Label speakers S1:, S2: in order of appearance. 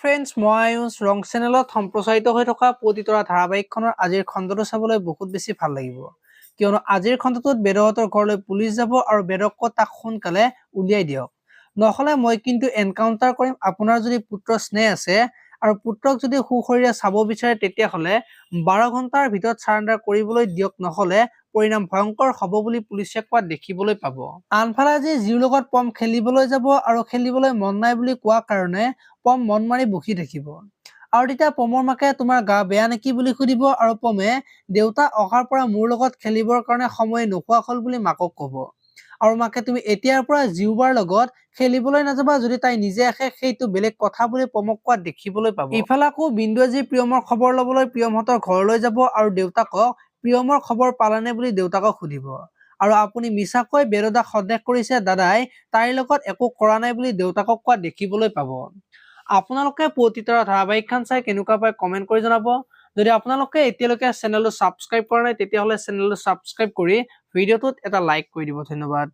S1: Friends, মই আয়ুষ ৰং চেনেলত সম্প্ৰচাৰিত হৈ থকা পতিতৰা ধাৰাবাহিকখনৰ আজিৰ খণ্ডটো চাবলৈ বহুত বেছি ভাল লাগিব, কিয়নো আজিৰ খণ্ডটোত বেদহঁতৰ ঘৰলৈ পুলিচ যাব আৰু বেদক তাক সোনকালে উলিয়াই দিয়ক, নহ'লে মই কিন্তু এনকাউণ্টাৰ কৰিম। আপোনাৰ যদি পুত্ৰৰ স্নেহ আছে আৰু পুত্ৰক যদি সুশৰীৰে চাব বিচাৰে তেতিয়াহ'লে 12 ঘণ্টাৰ ভিতৰত চাৰেণ্ডাৰ কৰিবলৈ দিয়ক, নহ'লে পৰিণাম ভয়ংকৰ হ'ব বুলি পুলিচে কোৱা দেখিবলৈ পাব। আনফালে আজি জিউৰ লগত পম খেলিবলৈ যাব আৰু খেলিবলৈ মন নাই বুলি কোৱা কাৰণে পম মন মাৰি বহি থাকিব আৰু তেতিয়া পমৰ মাকে তোমাৰ গা বেয়া নেকি বুলি সুধিব আৰু পমে দেউতা অহাৰ পৰা মোৰ লগত খেলিবৰ কাৰণে সময় নোহোৱা হ'ল বুলি মাকক ক'ব আৰু মাকে তুমি এতিয়াৰ পৰা জিউবাৰ লগত খেলিবলৈ নাযাবা, যদি তাই নিজে আহে সেইটো বেলেগ কথা বুলি পমক কোৱা দেখিবলৈ পাব। ইফালে আকৌ বিন্দুৱে যি প্ৰিয়মৰ খবৰ ল'বলৈ প্ৰিয়মহঁতৰ ঘৰলৈ যাব আৰু দেউতাকক প্ৰিয়মৰ খবৰ পালানে বুলি দেউতাকক সুধিব আৰু আপুনি মিছাকৈ বেদদাক সন্দেহ কৰিছে, দাদাই তাইৰ লগত একো কৰা নাই বুলি দেউতাকক কোৱা দেখিবলৈ পাব। আপোনালোকে পতিতৰা ধাৰাবাহিকখন চাই কেনেকুৱা পায় কমেন্ট কৰি জনাব। যদি আপোনালোকে এতিয়ালৈকে চেনেলটো ছাবস্ক্ৰাইব কৰা নাই তেতিয়াহ'লে চেনেলটো ছাবস্ক্ৰাইব কৰি ভিডিঅ'টোত এটা লাইক কৰি দিব। ধন্যবাদ।